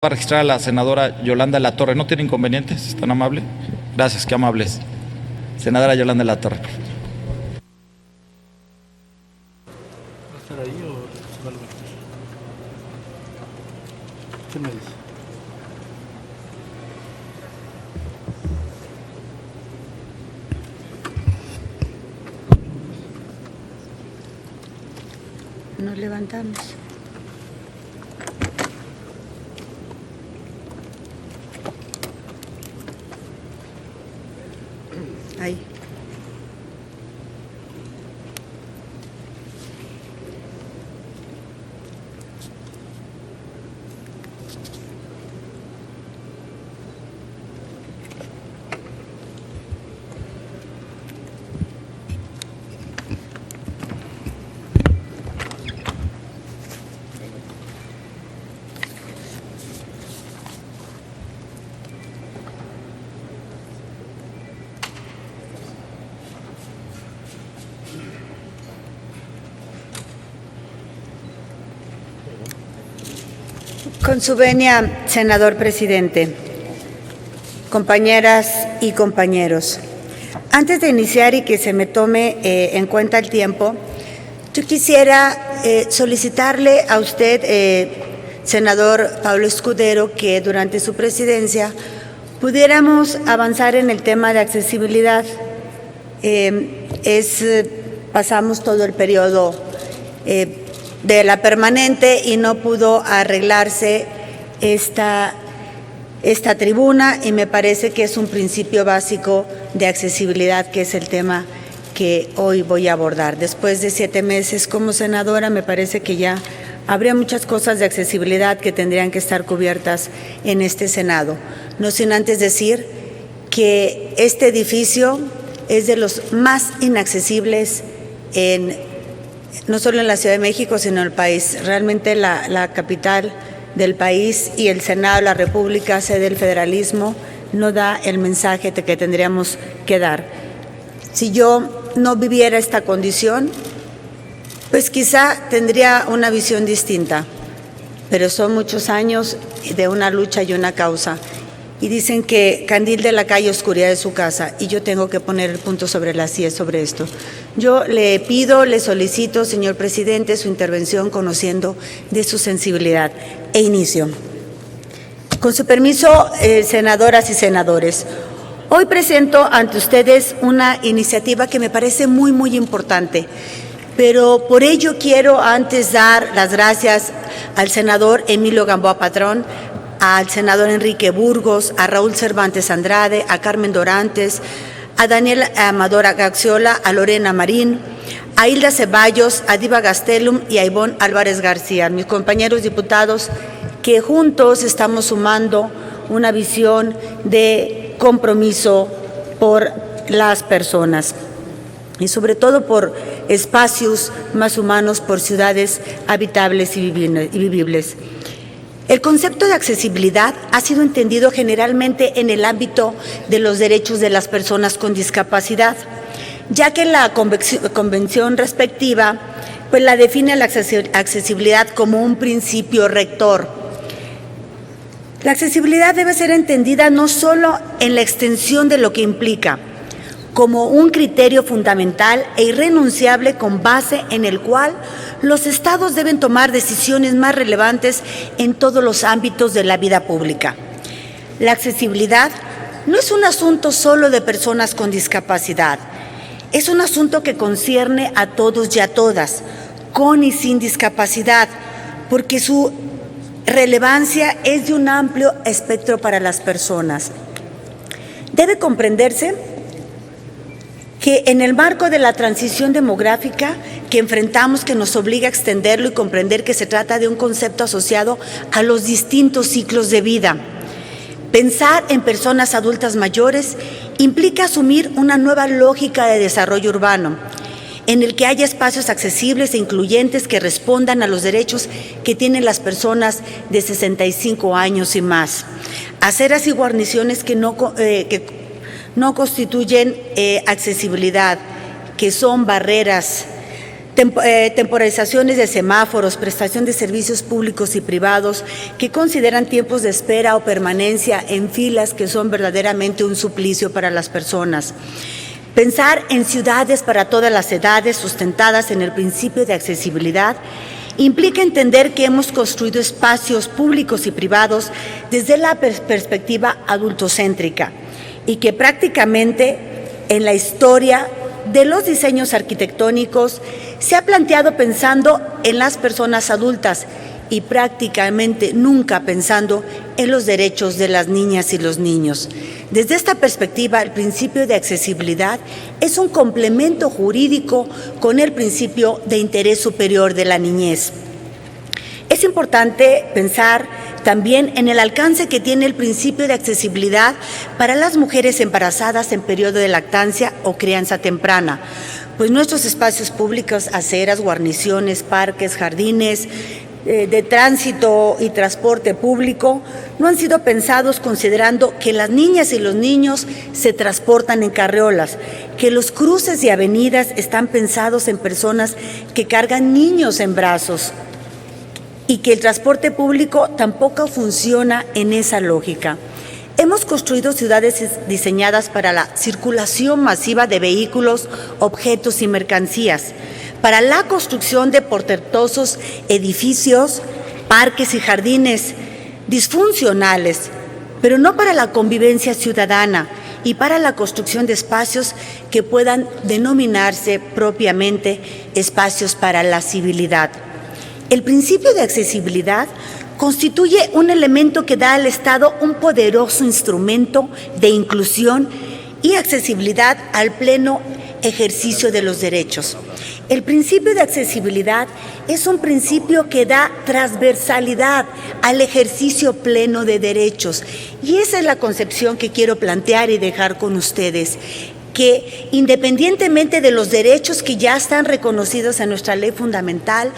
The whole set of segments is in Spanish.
Va a registrar a la senadora Yolanda Latorre. ¿No tiene inconvenientes? ¿Es tan amable? Gracias, qué amables. Senadora Yolanda Latorre. ¿Va a estar ahí o se va a levantar? ¿Qué me dice? Nos levantamos. Ahí. Con su venia, senador presidente, compañeras y compañeros, antes de iniciar y que se me tome en cuenta el tiempo, yo quisiera solicitarle a usted, senador Pablo Escudero, que durante su presidencia pudiéramos avanzar en el tema de accesibilidad. Pasamos todo el periodo de la permanente y no pudo arreglarse esta tribuna, y me parece que es un principio básico de accesibilidad, que es el tema que hoy voy a abordar. Después de 7 meses como senadora, me parece que ya habría muchas cosas de accesibilidad que tendrían que estar cubiertas en este Senado. No sin antes decir que este edificio es de los más inaccesibles no solo en la Ciudad de México, sino en el país. Realmente la capital del país y el Senado de la República, sede del federalismo, no da el mensaje que tendríamos que dar. Si yo no viviera esta condición, pues quizá tendría una visión distinta, pero son muchos años de una lucha y una causa. Y dicen que candil de la calle, oscuridad de su casa, y yo tengo que poner el punto sobre las IES sobre esto. Yo le pido, le solicito, señor presidente, su intervención conociendo de su sensibilidad. E inicio. Con su permiso, senadoras y senadores, hoy presento ante ustedes una iniciativa que me parece muy, muy importante, pero por ello quiero antes dar las gracias al senador Emilio Gamboa Patrón, al senador Enrique Burgos, a Raúl Cervantes Andrade, a Carmen Dorantes, a Daniel Amadora Gaxiola, a Lorena Marín, a Hilda Ceballos, a Diva Gastelum y a Ivonne Álvarez García, mis compañeros diputados, que juntos estamos sumando una visión de compromiso por las personas y sobre todo por espacios más humanos, por ciudades habitables y vivibles. El concepto de accesibilidad ha sido entendido generalmente en el ámbito de los derechos de las personas con discapacidad, ya que la convención respectiva pues la define la accesibilidad como un principio rector. La accesibilidad debe ser entendida no solo en la extensión de lo que implica, como un criterio fundamental e irrenunciable con base en el cual los estados deben tomar decisiones más relevantes en todos los ámbitos de la vida pública. La accesibilidad no es un asunto solo de personas con discapacidad, es un asunto que concierne a todos y a todas, con y sin discapacidad, porque su relevancia es de un amplio espectro para las personas. Debe comprenderse que en el marco de la transición demográfica que enfrentamos, que nos obliga a extenderlo y comprender que se trata de un concepto asociado a los distintos ciclos de vida. Pensar en personas adultas mayores implica asumir una nueva lógica de desarrollo urbano, en el que haya espacios accesibles e incluyentes que respondan a los derechos que tienen las personas de 65 años y más. Aceras y guarniciones que no constituyen accesibilidad, que son barreras temporalizaciones de semáforos, prestación de servicios públicos y privados que consideran tiempos de espera o permanencia en filas que son verdaderamente un suplicio para las personas. Pensar en ciudades para todas las edades sustentadas en el principio de accesibilidad implica entender que hemos construido espacios públicos y privados desde la perspectiva adultocéntrica y que prácticamente en la historia de los diseños arquitectónicos se ha planteado pensando en las personas adultas y prácticamente nunca pensando en los derechos de las niñas y los niños. Desde esta perspectiva, el principio de accesibilidad es un complemento jurídico con el principio de interés superior de la niñez. Es importante pensar también en el alcance que tiene el principio de accesibilidad para las mujeres embarazadas en periodo de lactancia o crianza temprana, pues nuestros espacios públicos, aceras, guarniciones, parques, jardines, de tránsito y transporte público no han sido pensados considerando que las niñas y los niños se transportan en carriolas, que los cruces y avenidas están pensados en personas que cargan niños en brazos y que el transporte público tampoco funciona en esa lógica. Hemos construido ciudades diseñadas para la circulación masiva de vehículos, objetos y mercancías, para la construcción de portentosos edificios, parques y jardines disfuncionales, pero no para la convivencia ciudadana y para la construcción de espacios que puedan denominarse propiamente espacios para la civilidad. El principio de accesibilidad constituye un elemento que da al Estado un poderoso instrumento de inclusión y accesibilidad al pleno ejercicio de los derechos. El principio de accesibilidad es un principio que da transversalidad al ejercicio pleno de derechos y esa es la concepción que quiero plantear y dejar con ustedes, que independientemente de los derechos que ya están reconocidos en nuestra ley fundamental,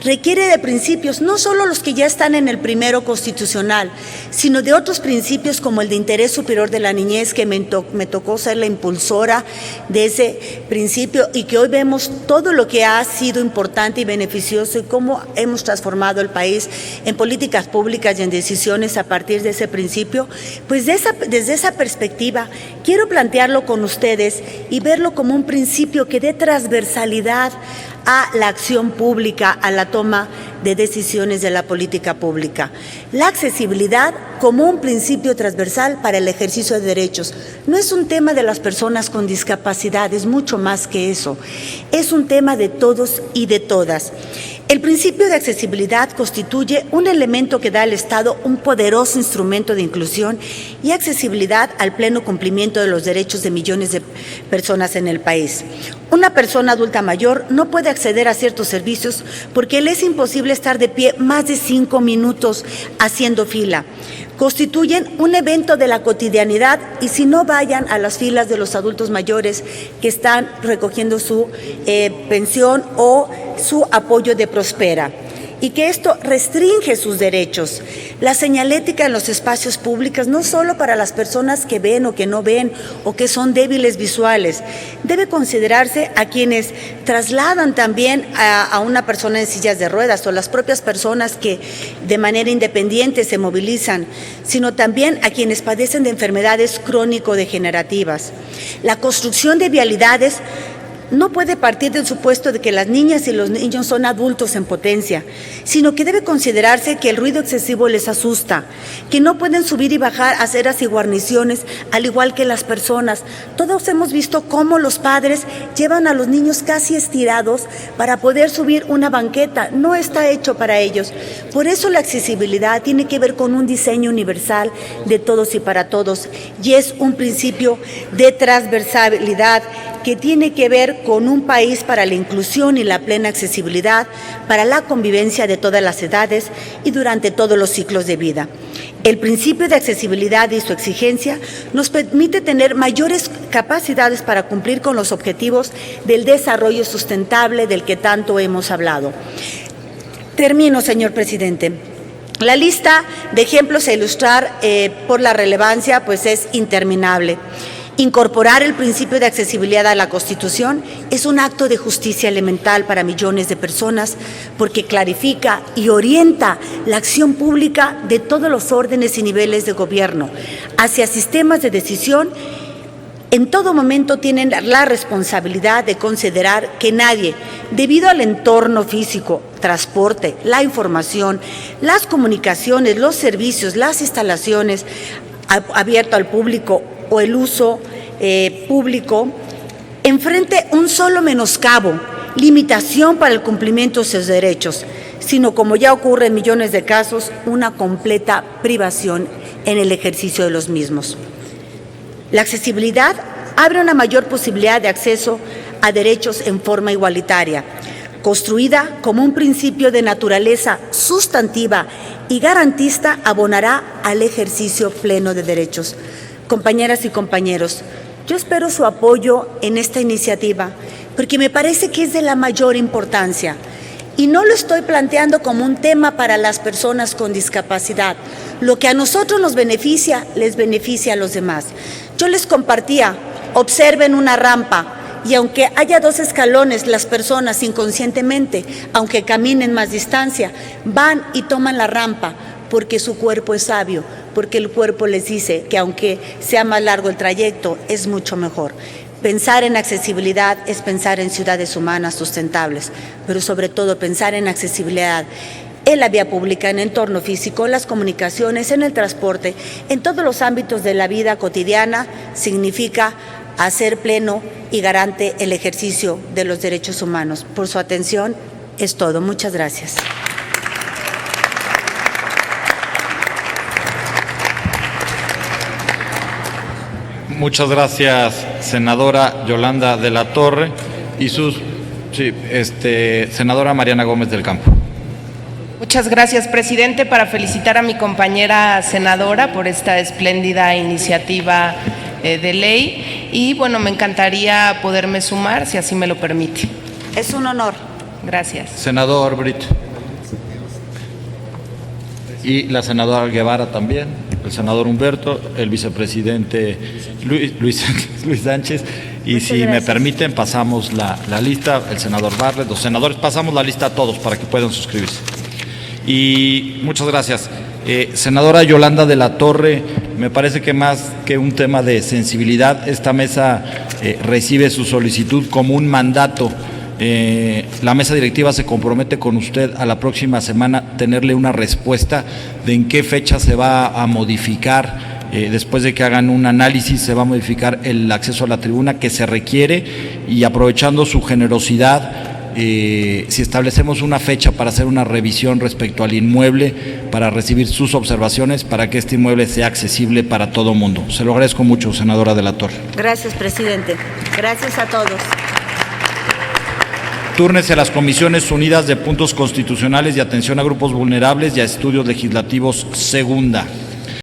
requiere de principios, no solo los que ya están en el primero constitucional, sino de otros principios como el de interés superior de la niñez, que me tocó ser la impulsora de ese principio y que hoy vemos todo lo que ha sido importante y beneficioso y cómo hemos transformado el país en políticas públicas y en decisiones a partir de ese principio. Pues desde esa perspectiva quiero plantearlo con ustedes y verlo como un principio que dé transversalidad a la acción pública, a la toma de decisiones de la política pública. La accesibilidad como un principio transversal para el ejercicio de derechos. No es un tema de las personas con discapacidad, es mucho más que eso. Es un tema de todos y de todas. El principio de accesibilidad constituye un elemento que da al Estado un poderoso instrumento de inclusión y accesibilidad al pleno cumplimiento de los derechos de millones de personas en el país. Una persona adulta mayor no puede acceder a ciertos servicios porque le es imposible estar de pie más de 5 minutos haciendo fila. Constituyen un evento de la cotidianidad y si no vayan a las filas de los adultos mayores que están recogiendo su pensión o su apoyo de Prospera y que esto restringe sus derechos. La señalética en los espacios públicos, no solo para las personas que ven o que no ven o que son débiles visuales, debe considerarse a quienes trasladan también a una persona en sillas de ruedas o las propias personas que de manera independiente se movilizan, sino también a quienes padecen de enfermedades crónico-degenerativas. La construcción de vialidades no puede partir del supuesto de que las niñas y los niños son adultos en potencia, sino que debe considerarse que el ruido excesivo les asusta, que no pueden subir y bajar aceras y guarniciones, al igual que las personas. Todos hemos visto cómo los padres llevan a los niños casi estirados para poder subir una banqueta. No está hecho para ellos. Por eso la accesibilidad tiene que ver con un diseño universal de todos y para todos, y es un principio de transversalidad que tiene que ver con un país para la inclusión y la plena accesibilidad, para la convivencia de todas las edades y durante todos los ciclos de vida. El principio de accesibilidad y su exigencia nos permite tener mayores capacidades para cumplir con los objetivos del desarrollo sustentable del que tanto hemos hablado. Termino, señor presidente. La lista de ejemplos a ilustrar por la relevancia pues es interminable. Incorporar el principio de accesibilidad a la Constitución es un acto de justicia elemental para millones de personas porque clarifica y orienta la acción pública de todos los órdenes y niveles de gobierno hacia sistemas de decisión. En todo momento tienen la responsabilidad de considerar que nadie, debido al entorno físico, transporte, la información, las comunicaciones, los servicios, las instalaciones abierto al público o el uso público, enfrente un solo menoscabo, limitación para el cumplimiento de sus derechos, sino, como ya ocurre en millones de casos, una completa privación en el ejercicio de los mismos. La accesibilidad abre una mayor posibilidad de acceso a derechos en forma igualitaria, construida como un principio de naturaleza sustantiva y garantista, abonará al ejercicio pleno de derechos. Compañeras y compañeros, yo espero su apoyo en esta iniciativa porque me parece que es de la mayor importancia. Y no lo estoy planteando como un tema para las personas con discapacidad. Lo que a nosotros nos beneficia, les beneficia a los demás. Yo les compartía, observen una rampa y aunque haya 2 escalones, las personas inconscientemente, aunque caminen más distancia, van y toman la rampa porque su cuerpo es sabio, porque el cuerpo les dice que aunque sea más largo el trayecto, es mucho mejor. Pensar en accesibilidad es pensar en ciudades humanas sustentables, pero sobre todo pensar en accesibilidad en la vía pública, en el entorno físico, en las comunicaciones, en el transporte, en todos los ámbitos de la vida cotidiana, significa hacer pleno y garante el ejercicio de los derechos humanos. Por su atención es todo. Muchas gracias. Muchas gracias, senadora Yolanda de la Torre y senadora Mariana Gómez del Campo. Muchas gracias, presidente, para felicitar a mi compañera senadora por esta espléndida iniciativa de ley y, bueno, me encantaría poderme sumar, si así me lo permite. Es un honor. Gracias. Senador Brito. Y la senadora Guevara también, el senador Humberto, el vicepresidente Luis Sánchez. Y Muchas si gracias. me permiten, pasamos la lista, el senador Bartlett, los senadores, pasamos la lista a todos para que puedan suscribirse. Y muchas gracias. Senadora Yolanda de la Torre, me parece que más que un tema de sensibilidad, esta mesa recibe su solicitud como un mandato. La mesa directiva se compromete con usted a la próxima semana tenerle una respuesta de en qué fecha se va a modificar. Después de que hagan un análisis, se va a modificar el acceso a la tribuna que se requiere y aprovechando su generosidad, si establecemos una fecha para hacer una revisión respecto al inmueble, para recibir sus observaciones, para que este inmueble sea accesible para todo mundo. Se lo agradezco mucho, senadora de la Torre. Gracias, presidente. Gracias a todos. Túrnese a las Comisiones Unidas de Puntos Constitucionales y Atención a Grupos Vulnerables y a Estudios Legislativos, segunda.